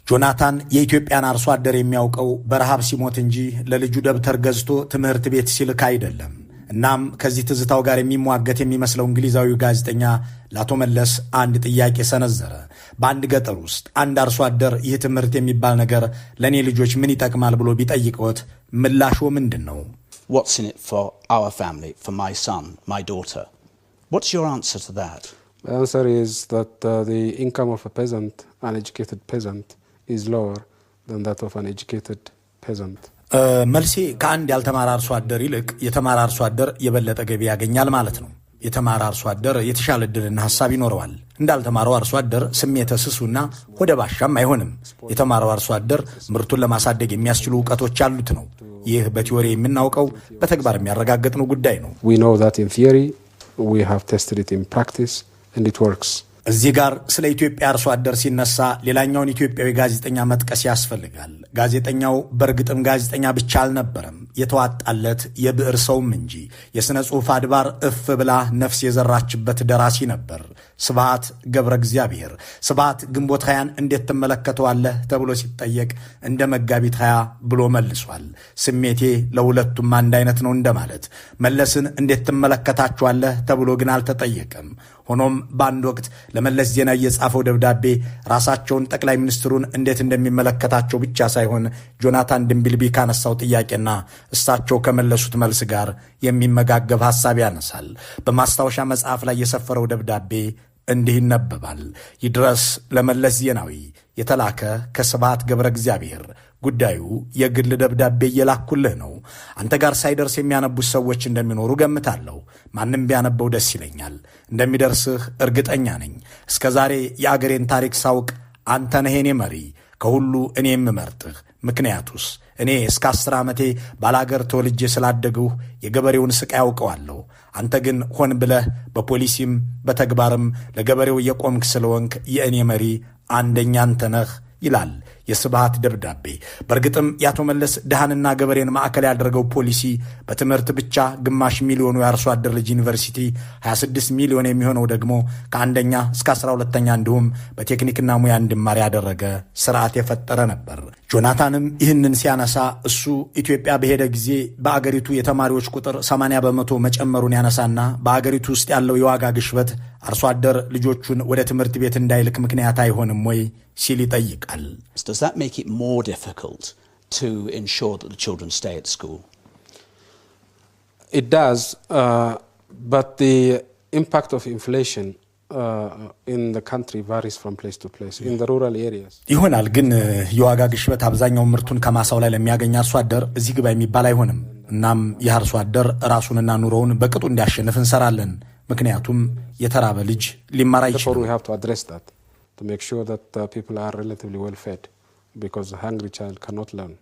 ጆናታን የኢትዮጵያን አርሶ አደር የሚያውቀው በረሃብ ሲሞት እንጂ ለልጁ ደብተር ገዝቶ ትምህርት ቤት ሲልክ አይደለም። እናም ከዚህ ትዝታው ጋር የሚሟገት የሚመስለው እንግሊዛዊ ጋዜጠኛ ለአቶ መለስ አንድ ጥያቄ ሰነዘረ። በአንድ ገጠር ውስጥ አንድ አርሶ አደር ይህ ትምህርት የሚባል ነገር ለእኔ ልጆች ምን ይጠቅማል ብሎ ቢጠይቅዎት ምላሾ ምንድን ነው? What's in it for our family, for my son, my daughter? What's your answer to that? The answer is that the income of a peasant, an educated peasant, is lower than that of an educated peasant. መልሴ ከአንድ ያልተማረ አርሶ አደር ይልቅ የተማረ አርሶ አደር የበለጠ ገቢ ያገኛል ማለት ነው። የተማረ አርሶ አደር የተሻለ ዕድልና ሐሳብ ይኖረዋል። እንዳልተማረው አርሶ አደር ስሜተ ስሱና ወደ ባሻም አይሆንም። የተማረው አርሶ አደር ምርቱን ለማሳደግ የሚያስችሉ ዕውቀቶች ያሉት ነው። ይህ በቲዮሪ የምናውቀው በተግባር የሚያረጋግጥነው ጉዳይ ነው። We know that in theory, we have tested it in practice, and it works. እዚህ ጋር ስለ ኢትዮጵያ አርሶ አደር ሲነሳ ሌላኛውን ኢትዮጵያዊ ጋዜጠኛ መጥቀስ ያስፈልጋል። ጋዜጠኛው በእርግጥም ጋዜጠኛ ብቻ አልነበረም፣ የተዋጣለት የብዕር ሰውም እንጂ የሥነ ጽሑፍ አድባር እፍ ብላ ነፍስ የዘራችበት ደራሲ ነበር። ስብሐት ገብረ እግዚአብሔር። ስብሐት ግንቦት 20ን እንዴት ትመለከተዋለህ ተብሎ ሲጠየቅ እንደ መጋቢት 20 ብሎ መልሷል። ስሜቴ ለሁለቱም አንድ አይነት ነው እንደማለት። መለስን እንዴት ትመለከታቸዋለህ ተብሎ ግን አልተጠየቀም። ሆኖም በአንድ ወቅት ለመለስ ዜናዊ የጻፈው ደብዳቤ ራሳቸውን ጠቅላይ ሚኒስትሩን እንዴት እንደሚመለከታቸው ብቻ ሳይሆን ጆናታን ድንቢልቢ ካነሳው ጥያቄና እሳቸው ከመለሱት መልስ ጋር የሚመጋገብ ሐሳብ ያነሳል። በማስታወሻ መጽሐፍ ላይ የሰፈረው ደብዳቤ እንዲህ ይነበባል። ይድረስ ለመለስ ዜናዊ የተላከ ከስብሐት ገብረ እግዚአብሔር። ጉዳዩ የግል ደብዳቤ እየላኩልህ ነው። አንተ ጋር ሳይደርስ የሚያነቡት ሰዎች እንደሚኖሩ ገምታለሁ። ማንም ቢያነበው ደስ ይለኛል። እንደሚደርስህ እርግጠኛ ነኝ። እስከ ዛሬ የአገሬን ታሪክ ሳውቅ አንተ ነህ የኔ መሪ፣ ከሁሉ እኔ የምመርጥህ። ምክንያቱስ እኔ እስከ 10 ዓመቴ ባላገር ተወልጄ ስላደግሁ የገበሬውን ስቃይ ያውቀዋለሁ። አንተ ግን ሆን ብለህ በፖሊሲም በተግባርም ለገበሬው የቆምክ ስለወንክ የእኔ መሪ አንደኛ አንተ ነህ ይላል የስብሐት ደብዳቤ። በእርግጥም የአቶ መለስ ድሃንና ገበሬን ማዕከል ያደረገው ፖሊሲ በትምህርት ብቻ ግማሽ ሚሊዮኑ የአርሶ አደር ልጅ ዩኒቨርሲቲ፣ 26 ሚሊዮን የሚሆነው ደግሞ ከአንደኛ እስከ 12ኛ እንዲሁም በቴክኒክና ሙያ እንዲማር ያደረገ ስርዓት የፈጠረ ነበር። ጆናታንም ይህንን ሲያነሳ እሱ ኢትዮጵያ በሄደ ጊዜ በአገሪቱ የተማሪዎች ቁጥር 80 በመቶ መጨመሩን ያነሳና በአገሪቱ ውስጥ ያለው የዋጋ ግሽበት አርሶ አደር ልጆቹን ወደ ትምህርት ቤት እንዳይልክ ምክንያት አይሆንም ወይ ሲል ይጠይቃል። Does that make it more difficult to ensure that the children stay at school? It does, but the impact of inflation in the country varies from place to place. In the rural areas. ይሆናል ግን የዋጋ ግሽበት አብዛኛው ምርቱን ከማሳው ላይ ለሚያገኝ አርሶ አደር እዚህ ግባ የሚባል አይሆንም። እናም የአርሶ አደር ራሱንና ኑሮውን በቅጡ እንዲያሸንፍ እንሰራለን። ምክንያቱም የተራበ ልጅ ሊማር አይችልም። Therefore we have to address that to make sure that people are relatively well fed, because a hungry child cannot learn.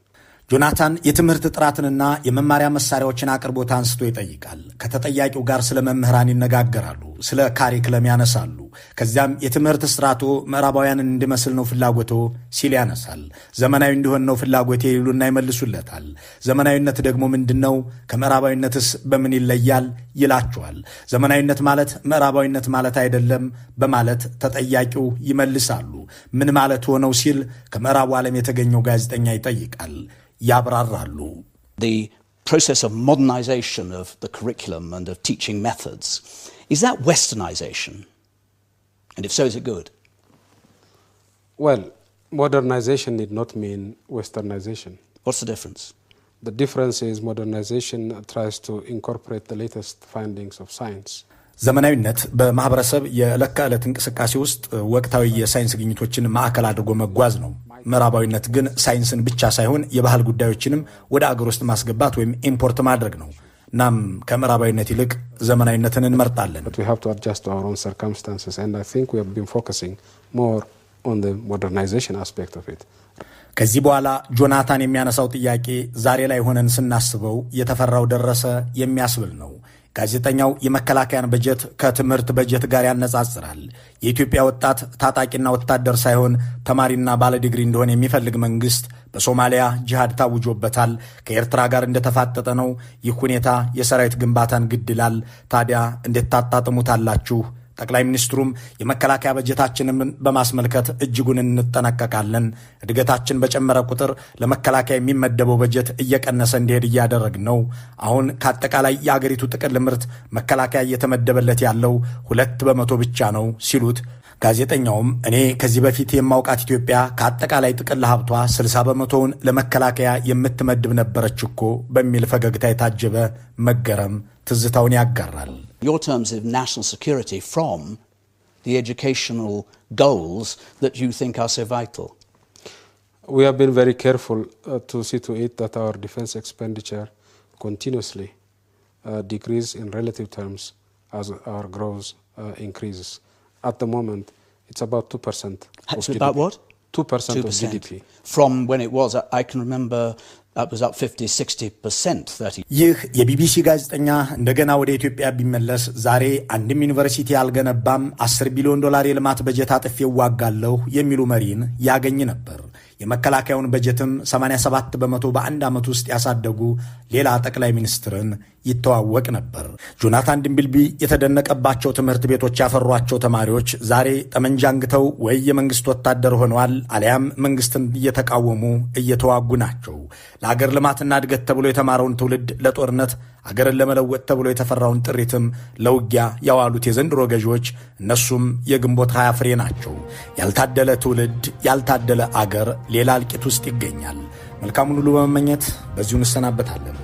ጆናታን የትምህርት ጥራትንና የመማሪያ መሳሪያዎችን አቅርቦት አንስቶ ይጠይቃል። ከተጠያቂው ጋር ስለ መምህራን ይነጋገራሉ፣ ስለ ካሪክለም ያነሳሉ። ከዚያም የትምህርት ስርዓቱ ምዕራባውያንን እንዲመስል ነው ፍላጎቶ ሲል ያነሳል። ዘመናዊ እንዲሆን ነው ፍላጎቴ ይሉና ይመልሱለታል። ዘመናዊነት ደግሞ ምንድነው? ከምዕራባዊነትስ በምን ይለያል ይላቸዋል። ዘመናዊነት ማለት ምዕራባዊነት ማለት አይደለም በማለት ተጠያቂው ይመልሳሉ። ምን ማለት ሆነው ሲል ከምዕራቡ ዓለም የተገኘው ጋዜጠኛ ይጠይቃል። ያብራራሉ። The process of modernization of the curriculum and of teaching methods, is that westernization? And if so, is it good? Well, modernization did not mean westernization. What's the difference? The difference is modernization tries to incorporate the latest findings of science. ዘመናዊነት በማህበረሰብ የዕለት ከዕለት እንቅስቃሴ ውስጥ ወቅታዊ የሳይንስ ግኝቶችን ማዕከል አድርጎ መጓዝ ነው። ምዕራባዊነት ግን ሳይንስን ብቻ ሳይሆን የባህል ጉዳዮችንም ወደ አገር ውስጥ ማስገባት ወይም ኢምፖርት ማድረግ ነው። እናም ከምዕራባዊነት ይልቅ ዘመናዊነትን እንመርጣለን። But we have to adjust to our own circumstances, and I think we have been focusing more on the modernization aspect of it. ከዚህ በኋላ ጆናታን የሚያነሳው ጥያቄ ዛሬ ላይ ሆነን ስናስበው የተፈራው ደረሰ የሚያስብል ነው። ጋዜጠኛው የመከላከያን በጀት ከትምህርት በጀት ጋር ያነጻጽራል። የኢትዮጵያ ወጣት ታጣቂና ወታደር ሳይሆን ተማሪና ባለዲግሪ እንደሆነ የሚፈልግ መንግስት በሶማሊያ ጂሃድ ታውጆበታል። ከኤርትራ ጋር እንደተፋጠጠ ነው። ይህ ሁኔታ የሰራዊት ግንባታን ግድ ይላል። ታዲያ እንዴት ታጣጥሙታላችሁ ጠቅላይ ሚኒስትሩም የመከላከያ በጀታችንን በማስመልከት እጅጉን እንጠነቀቃለን፣ እድገታችን በጨመረ ቁጥር ለመከላከያ የሚመደበው በጀት እየቀነሰ እንዲሄድ እያደረግን ነው። አሁን ከአጠቃላይ የአገሪቱ ጥቅል ምርት መከላከያ እየተመደበለት ያለው 2% ብቻ ነው ሲሉት፣ ጋዜጠኛውም እኔ ከዚህ በፊት የማውቃት ኢትዮጵያ ከአጠቃላይ ጥቅል ሀብቷ 60%ውን ለመከላከያ የምትመድብ ነበረች እኮ በሚል ፈገግታ የታጀበ መገረም ትዝታውን ያጋራል። Your terms of national security from the educational goals that you think are so vital. We have been very careful to see to it that our defense expenditure continuously decrease in relative terms as our growth increases. At the moment, it's about 2% of GDP. About what? 2% of GDP. From when it was, I can remember that was up 50-60%. 30. ይህ የቢቢሲ ጋዜጠኛ እንደገና ወደ ኢትዮጵያ ቢመለስ ዛሬ አንድም ዩኒቨርሲቲ ያልገነባም $10 ቢሊዮን የልማት በጀት አጥፌ እዋጋለሁ የሚሉ መሪን ያገኝ ነበር። የመከላከያውን በጀትም 87% በአንድ ዓመት ውስጥ ያሳደጉ ሌላ ጠቅላይ ሚኒስትርን ይተዋወቅ ነበር። ጆናታን ድንቢልቢ የተደነቀባቸው ትምህርት ቤቶች ያፈሯቸው ተማሪዎች ዛሬ ጠመንጃ አንግተው ወይ የመንግስት ወታደር ሆነዋል አሊያም መንግስትን እየተቃወሙ እየተዋጉ ናቸው። ለአገር ልማትና እድገት ተብሎ የተማረውን ትውልድ ለጦርነት አገርን ለመለወጥ ተብሎ የተፈራውን ጥሪትም ለውጊያ ያዋሉት የዘንድሮ ገዢዎች እነሱም የግንቦት 20 ፍሬ ናቸው። ያልታደለ ትውልድ፣ ያልታደለ አገር ሌላ እልቂት ውስጥ ይገኛል። መልካሙን ሁሉ በመመኘት በዚሁ እንሰናበታለን።